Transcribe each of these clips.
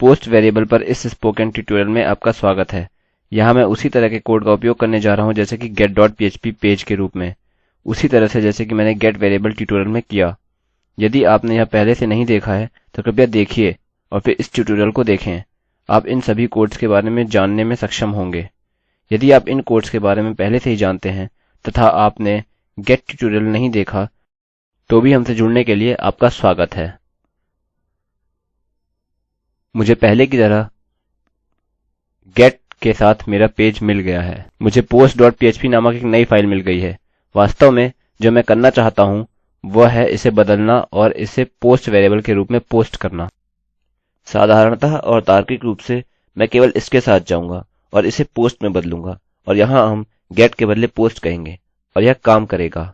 Post variable पर इस spoken tutorial में आपका स्वागत है। यहाँ मैं उसी तरह के कोड का उपयोग करने जा रहा हूँ जैसे कि get.php पेज के रूप में, उसी तरह से जैसे कि मैंने गेट वेरिएबल ट्यूटोरियल में किया। यदि आपने यह पहले से नहीं देखा है तो कृपया देखिए और फिर इस ट्यूटोरियल को देखें। आप इन सभी कोड्स के बारे में जानने में सक्षम होंगे। यदि आप इन कोड्स के बारे में पहले से ही जानते हैं तथा आपने गेट ट्यूटोरियल नहीं देखा तो भी हमसे जुड़ने के लिए आपका स्वागत है। मुझे पहले की तरह गेट के साथ मेरा पेज मिल गया है। मुझे post.php नामक एक नई फाइल मिल गई है। वास्तव में जो मैं करना चाहता हूँ वह है इसे बदलना और इसे पोस्ट वेरिएबल के रूप में पोस्ट करना। साधारणतः और तार्किक रूप से मैं केवल इसके साथ जाऊंगा और इसे पोस्ट में बदलूंगा और यहाँ हम गेट के बदले पोस्ट कहेंगे और यह काम करेगा।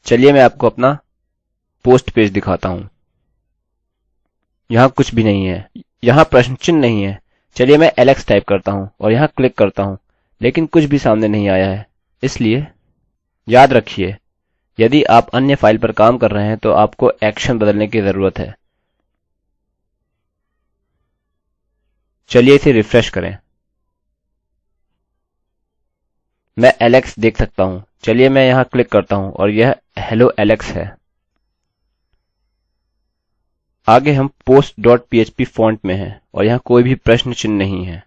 चलिए मैं आपको अपना पोस्ट पेज दिखाता हूँ। यहाँ कुछ भी नहीं है, यहाँ प्रश्न चिन्ह नहीं है। चलिए मैं एलेक्स टाइप करता हूँ और यहाँ क्लिक करता हूँ, लेकिन कुछ भी सामने नहीं आया है। इसलिए याद रखिए, यदि आप अन्य फाइल पर काम कर रहे हैं तो आपको एक्शन बदलने की जरूरत है। चलिए इसे रिफ्रेश करें। मैं एलेक्स देख सकता हूँ। चलिए मैं यहाँ क्लिक करता हूँ और यह हेलो एलेक्स है। आगे हम post.php फॉन्ट में हैं और यहाँ कोई भी प्रश्न चिन्ह नहीं है।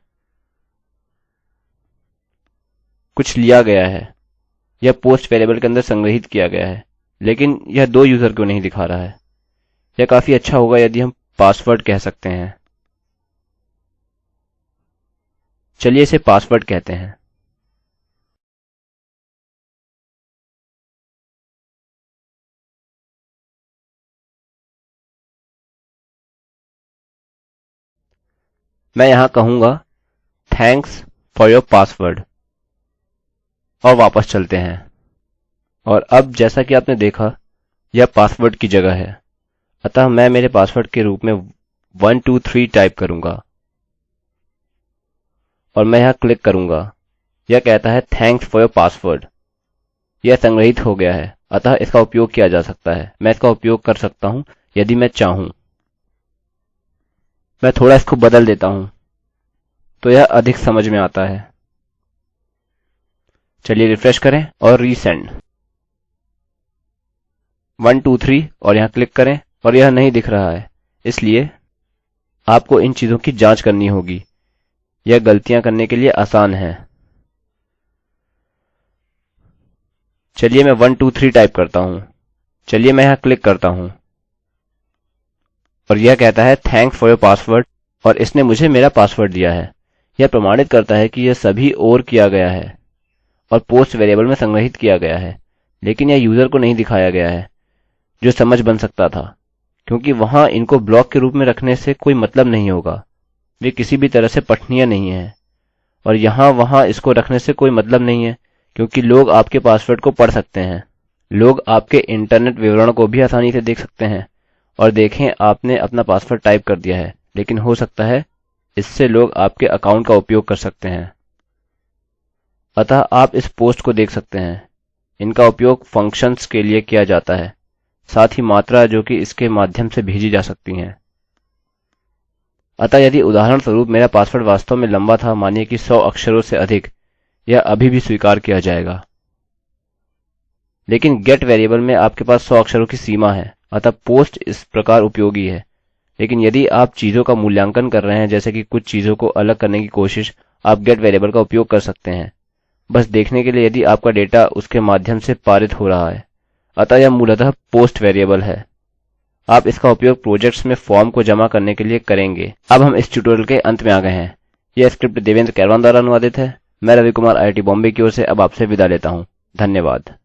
कुछ लिया गया है, यह पोस्ट वेरिएबल के अंदर संग्रहित किया गया है, लेकिन यह 2 यूजर को नहीं दिखा रहा है। यह काफी अच्छा होगा यदि हम पासवर्ड कह सकते हैं। चलिए इसे पासवर्ड कहते हैं। मैं यहाँ कहूँगा थैंक्स फॉर योर पासवर्ड और वापस चलते हैं। और अब जैसा कि आपने देखा यह पासवर्ड की जगह है, अतः मैं मेरे पासवर्ड के रूप में 123 टाइप करूँगा और मैं यहाँ क्लिक करूँगा। यह कहता है थैंक्स फॉर योर पासवर्ड। यह संग्रहित हो गया है, अतः इसका उपयोग किया जा सकता है। मैं इसका उपयोग कर सकता हूँ यदि मैं चाहूँ। मैं थोड़ा इसको बदल देता हूँ तो यह अधिक समझ में आता है। चलिए रिफ्रेश करें और रीसेंड 123 और यहाँ क्लिक करें और यह नहीं दिख रहा है। इसलिए आपको इन चीजों की जांच करनी होगी। यह गलतियां करने के लिए आसान है। चलिए मैं 123 टाइप करता हूँ। चलिए मैं यहाँ क्लिक करता हूँ और यह कहता है थैंक्स फॉर योर पासवर्ड और इसने मुझे मेरा पासवर्ड दिया है। यह प्रमाणित करता है कि यह सभी ओर किया गया है और पोस्ट वेरिएबल में संग्रहित किया गया है, लेकिन यह यूजर को नहीं दिखाया गया है, जो समझ बन सकता था, क्योंकि वहां इनको ब्लॉक के रूप में रखने से कोई मतलब नहीं होगा। वे किसी भी तरह से पठनीय नहीं है और यहाँ वहां इसको रखने से कोई मतलब नहीं है, क्योंकि लोग आपके पासवर्ड को पढ़ सकते हैं। लोग आपके इंटरनेट विवरण को भी आसानी से देख सकते हैं और देखें आपने अपना पासवर्ड टाइप कर दिया है, लेकिन हो सकता है इससे लोग आपके अकाउंट का उपयोग कर सकते हैं। अतः आप इस पोस्ट को देख सकते हैं। इनका उपयोग फंक्शंस के लिए किया जाता है, साथ ही मात्रा जो कि इसके माध्यम से भेजी जा सकती हैं। अतः यदि उदाहरण स्वरूप मेरा पासवर्ड वास्तव में लंबा था, मानिए कि 100 अक्षरों से अधिक, यह अभी भी स्वीकार किया जाएगा। लेकिन गेट वेरिएबल में आपके पास 100 अक्षरों की सीमा है, अतः पोस्ट इस प्रकार उपयोगी है। लेकिन यदि आप चीजों का मूल्यांकन कर रहे हैं, जैसे कि कुछ चीजों को अलग करने की कोशिश, आप गेट वेरिएबल का उपयोग कर सकते हैं, बस देखने के लिए यदि आपका डेटा उसके माध्यम से पारित हो रहा है। अतः यह मूलतः पोस्ट वेरिएबल है। आप इसका उपयोग प्रोजेक्ट्स में फॉर्म को जमा करने के लिए करेंगे। अब हम इस ट्यूटोरियल के अंत में आ गए हैं। यह स्क्रिप्ट देवेंद्र कैरवान द्वारा अनुवादित है। मैं रवि कुमार IIT बॉम्बे की ओर से अब आपसे विदा लेता हूँ। धन्यवाद।